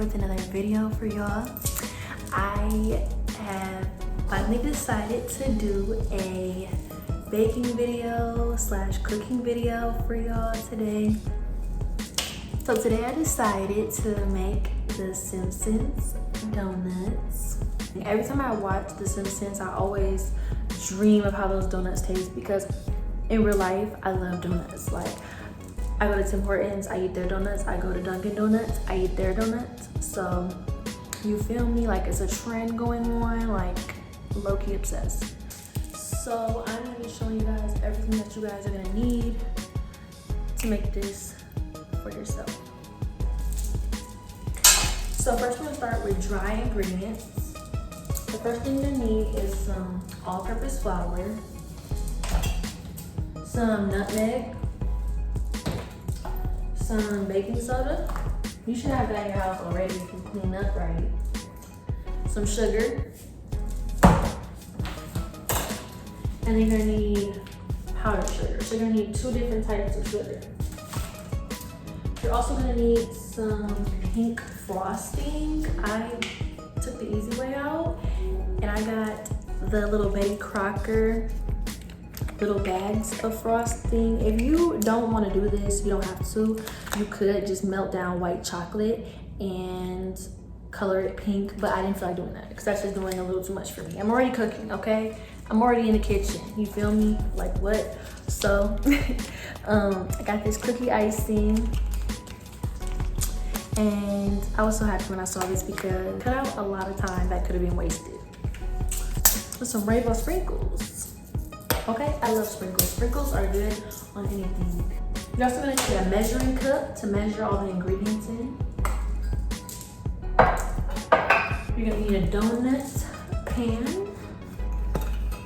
with another video for y'all. I have finally decided to do a baking video slash cooking video for y'all today. So today I decided to make the Simpsons Donuts. Every time I watch the Simpsons, I always dream of how those donuts taste because in real life, I love donuts. Like, I go to Tim Hortons, I eat their donuts. I go to Dunkin' Donuts, I eat their donuts. So, you feel me? Like, it's a trend going on, like, low-key obsessed. So, I'm gonna be showing you guys everything that you guys are gonna need to make this for yourself. So, first we're gonna start with dry ingredients. The first thing you're gonna need is some all-purpose flour, some nutmeg, some baking soda. You should have that in your house already if you clean up right. Some sugar. And you're gonna need powdered sugar. So you're gonna need 2 different types of sugar. You're also gonna need some pink frosting. I took the easy way out and I got the little Betty Crocker little bags of frosting. If you don't want to do this, you don't have to. You could just melt down white chocolate and color it pink, but I didn't feel like doing that because that's just doing a little too much for me. I'm already cooking, okay? I'm already in the kitchen, you feel me? Like what? So I got this cookie icing and I was so happy when I saw this because cut out a lot of time that could have been wasted. With some rainbow sprinkles. Okay, I love sprinkles. Sprinkles are good on anything. You're also gonna need a measuring cup to measure all the ingredients in. You're gonna need a donut pan.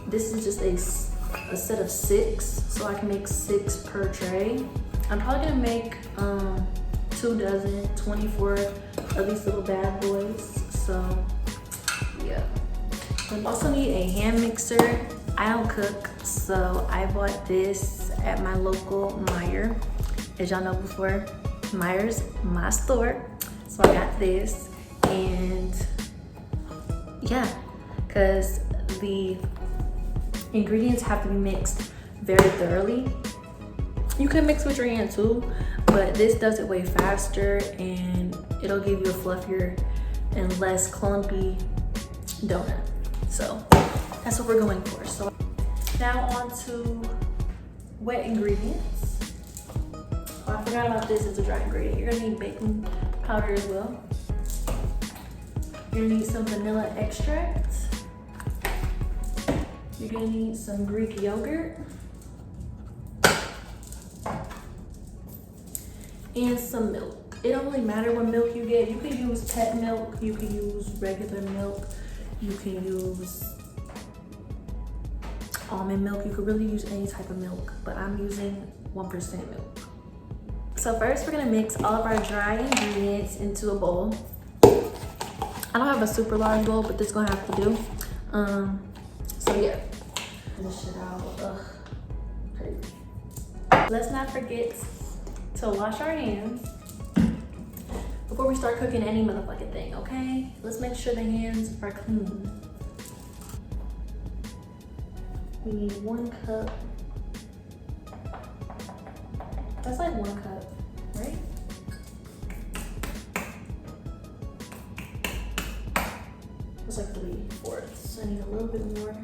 This is just a set of 6, so I can make 6 per tray. I'm probably gonna make 2 dozen, 24 of these little bad boys, so yeah. I also need a hand mixer. I don't cook, so I bought this at my local Meijer. As y'all know before, Meijer's my store. So I got this, and yeah, because the ingredients have to be mixed very thoroughly. You can mix with your hand too, but this does it way faster and it'll give you a fluffier and less clumpy donut. So that's what we're going for. So now on to wet ingredients. Oh, I forgot about this as a dry ingredient. You're gonna need baking powder as well. You're gonna need some vanilla extract. You're gonna need some Greek yogurt. And some milk. It don't really matter what milk you get. You can use pet milk, you can use regular milk, you can use almond milk. You could really use any type of milk, but I'm using 1% milk. So first we're gonna mix all of our dry ingredients into a bowl. I don't have a super large bowl, but this is gonna have to do. So yeah, this shit out. Ugh, crazy. Let's not forget to wash our hands before we start cooking any motherfucking thing, okay? Let's make sure the hands are clean. We need 1 cup. That's like 1 cup, right? It's like 3/4. I need a little bit more.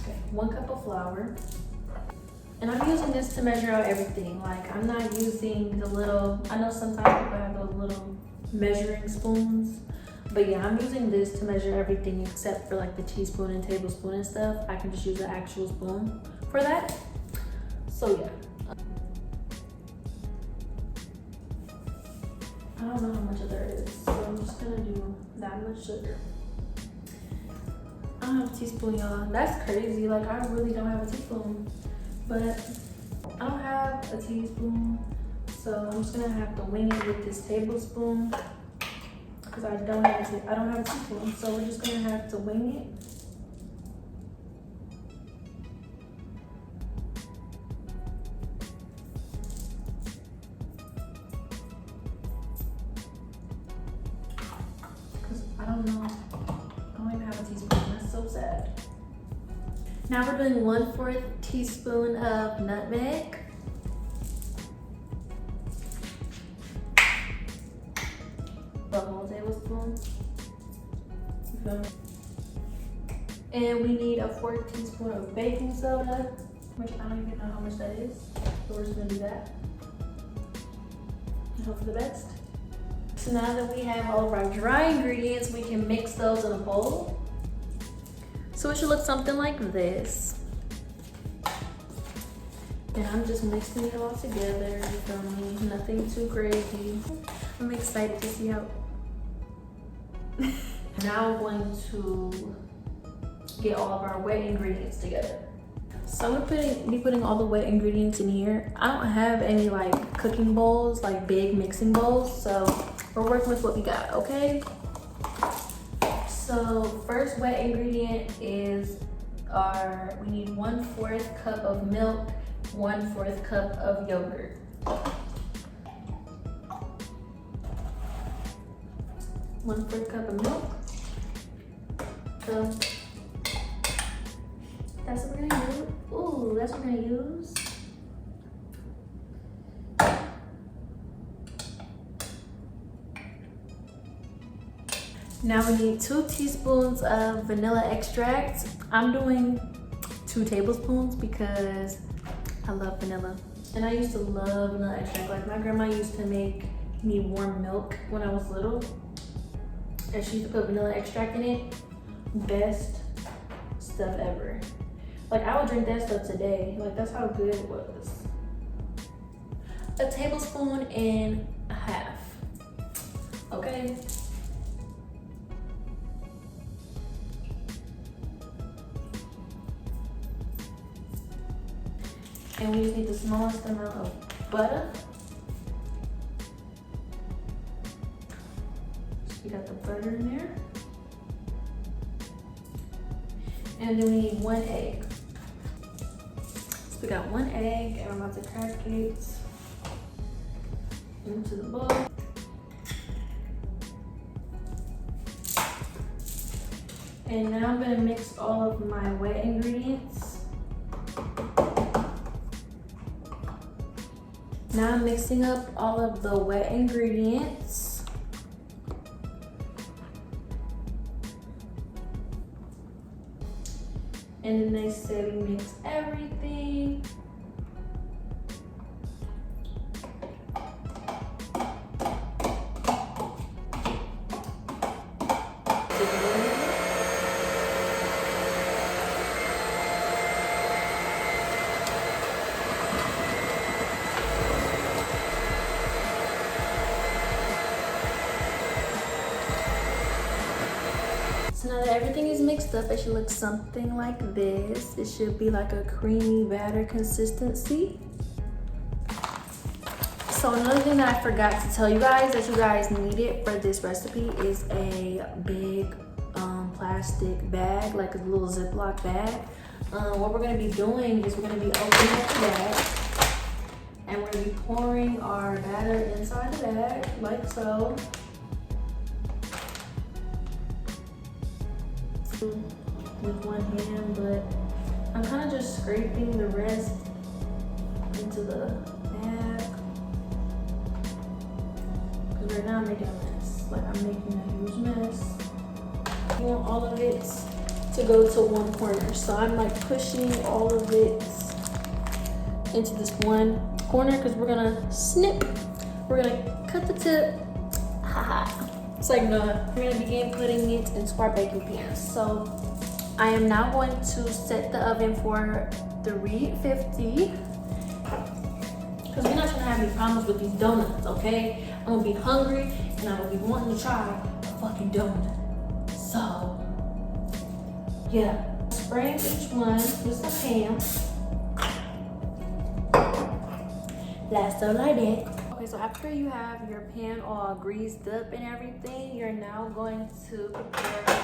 Okay, 1 cup of flour. And I'm using this to measure out everything. Like, I'm not using the little, I know sometimes people have those little measuring spoons, but yeah, I'm using this to measure everything except for like the teaspoon and tablespoon and stuff. I can just use the actual spoon for that. So yeah. I don't know how much of there is, so I'm just gonna do that much sugar. I don't have a teaspoon, y'all. That's crazy. Like, I really don't have a teaspoon. But I don't have a teaspoon, so I'm just gonna have to wing it with this tablespoon because I don't have a teaspoon. So we're just gonna have to wing it. I don't know. I don't even have a teaspoon. That's so sad. Now we're doing 1/4 teaspoon of nutmeg. A whole tablespoon. You feel me? And we need a 1/4 teaspoon of baking soda, which I don't even know how much that is. So we're just gonna do that. And hope for the best. So now that we have all of our dry ingredients, we can mix those in a bowl. So it should look something like this. And I'm just mixing it all together, you feel me? Nothing too crazy. I'm excited to see how. Now I'm going to get all of our wet ingredients together. So I'm gonna be putting all the wet ingredients in here. I don't have any like cooking bowls, like big mixing bowls, so we're working with what we got, okay? So first wet ingredient is we need 1/4 cup of milk, 1/4 cup of yogurt. One-4 cup of milk. So that's what we're gonna use. Ooh, that's what we're gonna use. Now we need 2 teaspoons of vanilla extract. I'm doing 2 tablespoons because I love vanilla. And I used to love vanilla extract. Like my grandma used to make me warm milk when I was little. And she used to put vanilla extract in it. Best stuff ever. Like I would drink that stuff today. Like that's how good it was. A tablespoon and a half. Okay. And we just need the smallest amount of butter. So we got the butter in there. And then we need 1 egg. So we got 1 egg and I'm about to crack it into the bowl. And now I'm gonna mix all of my wet ingredients. Now I'm mixing up all of the wet ingredients. And then they say we mix everything. So now that everything is mixed up, it should look something like this. It should be like a creamy batter consistency. So another thing that I forgot to tell you guys that you guys needed for this recipe is a big plastic bag, like a little Ziploc bag. What we're gonna be doing is we're gonna be opening up the bag and we're gonna be pouring our batter inside the bag, like so. With one hand, but I'm kind of just scraping the rest into the bag. Because right now I'm making a mess. Like I'm making a huge mess. I want all of it to go to one corner. So I'm like pushing all of it into this one corner because we're gonna snip. We're gonna cut the tip. Haha. So we're gonna begin putting it into our baking pan. So I am now going to set the oven for 350 because we're not gonna have any problems with these donuts, okay? I'm gonna be hungry and I'm gonna be wanting to try a fucking donut. So yeah, spraying each one with some ham. That's so like that. Okay, so after you have your pan all greased up and everything, you're now going to prepare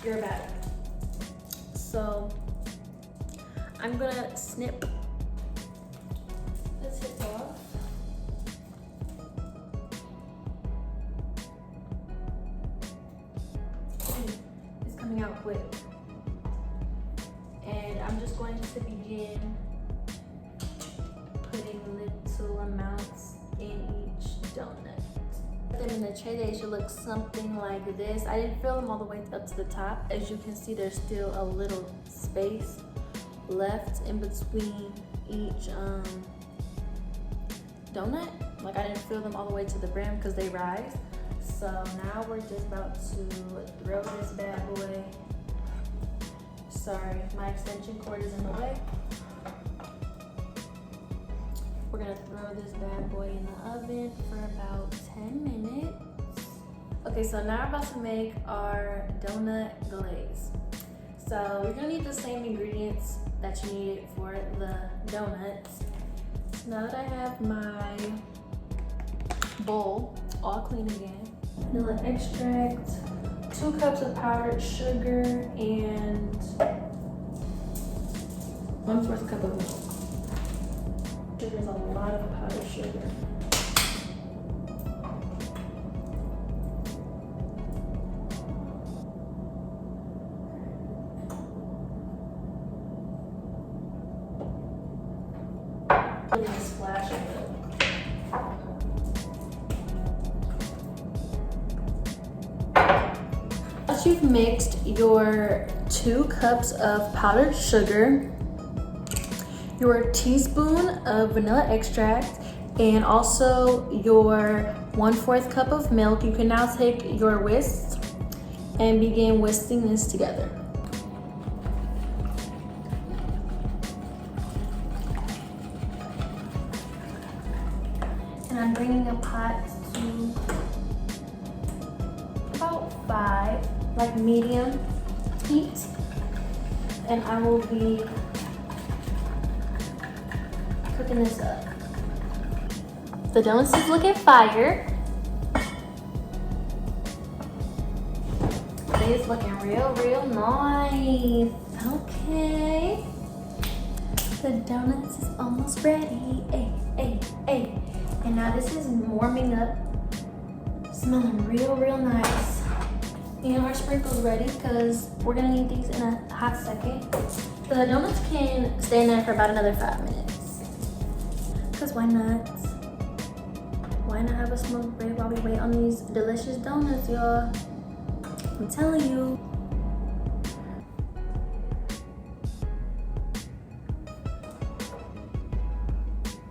your batter. So I'm gonna snip the tip off. coming out quick. And I'm just going to begin putting little amounts in each donut. Put them in the tray. They should look something like this. I didn't fill them all the way up to the top. As you can see, there's still a little space left in between each donut. Like, I didn't fill them all the way to the brim because they rise. So now we're just about to throw this bad boy. Sorry, my extension cord is in the way. We're gonna throw this bad boy in the oven for about 10 minutes. Okay, so now we're about to make our donut glaze. So you're gonna need the same ingredients that you needed for the donuts. So now that I have my bowl all clean again, vanilla extract, 2 cups of powdered sugar, and 1/4 cup of milk. Sugar is a lot of powdered sugar. Really a splash of milk. Once you've mixed your 2 cups of powdered sugar, your teaspoon of vanilla extract, and also your 1/4 cup of milk, you can now take your whisk and begin whisking this together. And I'm bringing a pot to about 5, like medium heat, and I will be cooking this up. The donuts is looking fire. It's looking real nice. Okay. The donuts is almost ready. Hey. And now this is warming up, smelling real nice. And our sprinkles ready because we're gonna need these in a hot second. The donuts can stay in there for about another 5 minutes. Cause why not? Why not have a smoke break while we wait on these delicious donuts, y'all? I'm telling you.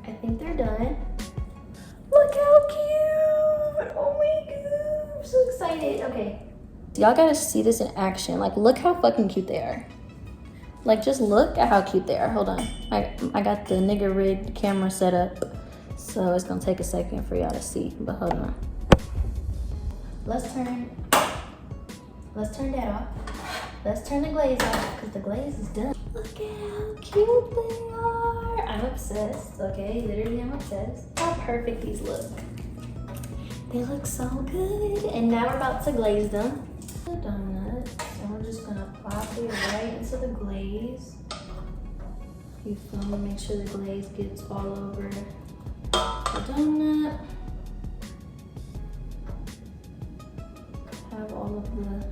I think they're done. Look how cute! Oh my god, I'm so excited. Okay. Y'all gotta see this in action. Like, look how fucking cute they are. Like, just look at how cute they are. Hold on. I got the nigga rigged camera set up, so it's gonna take a second for y'all to see, but hold on. Let's turn that off. Let's turn the glaze off, because the glaze is done. Look at how cute they are. I'm obsessed, okay? Literally, I'm obsessed. How perfect these look. They look so good. And now we're about to glaze them. The donuts, and we're just gonna plop it right into the glaze. You feel me? Make sure the glaze gets all over the donut. Have all of the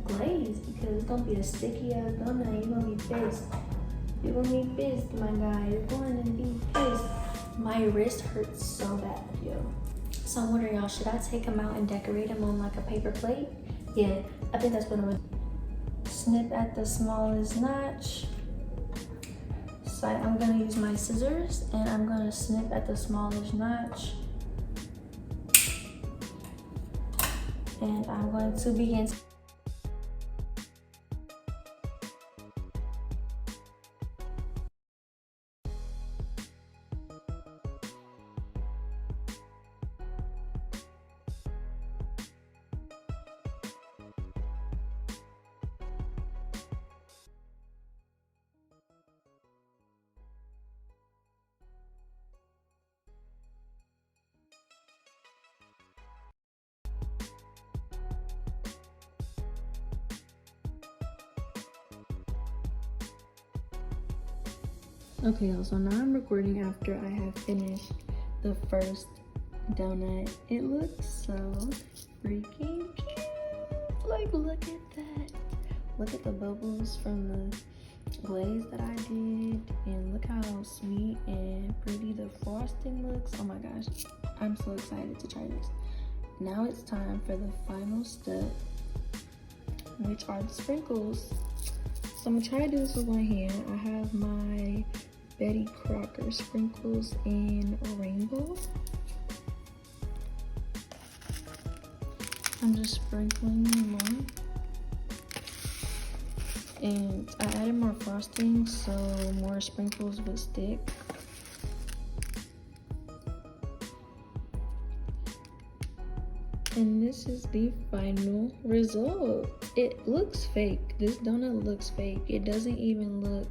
glaze because it's gonna be a sticky ass donut. You're gonna be pissed. You're gonna be pissed, my guy. You're going to be pissed. My wrist hurts so bad, yo. So I'm wondering, y'all, should I take them out and decorate them on like a paper plate? Yeah, I think that's what I'm gonna do. Snip at the smallest notch. So I'm gonna use my scissors and I'm gonna snip at the smallest notch. And I'm going to begin. Okay, y'all, so now I'm recording after I have finished the first donut. It looks so freaking cute. Like, look at that. Look at the bubbles from the glaze that I did, and look how sweet and pretty the frosting looks. Oh my gosh, I'm so excited to try this. Now it's time for the final step, which are the sprinkles. So I'm gonna try to do this with one hand. I have my Betty Crocker sprinkles in rainbow. I'm just sprinkling them on. And I added more frosting so more sprinkles would stick. And this is the final result. It looks fake. This donut looks fake. It doesn't even look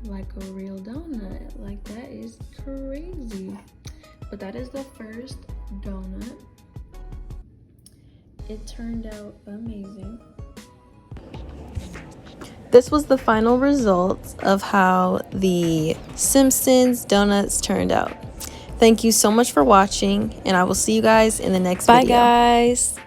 like a real donut. Like, that is crazy. But that is the first donut. It turned out amazing. This was the final result of how the Simpsons Donuts turned out. Thank you so much for watching, and I will see you guys in the next video. Bye, guys.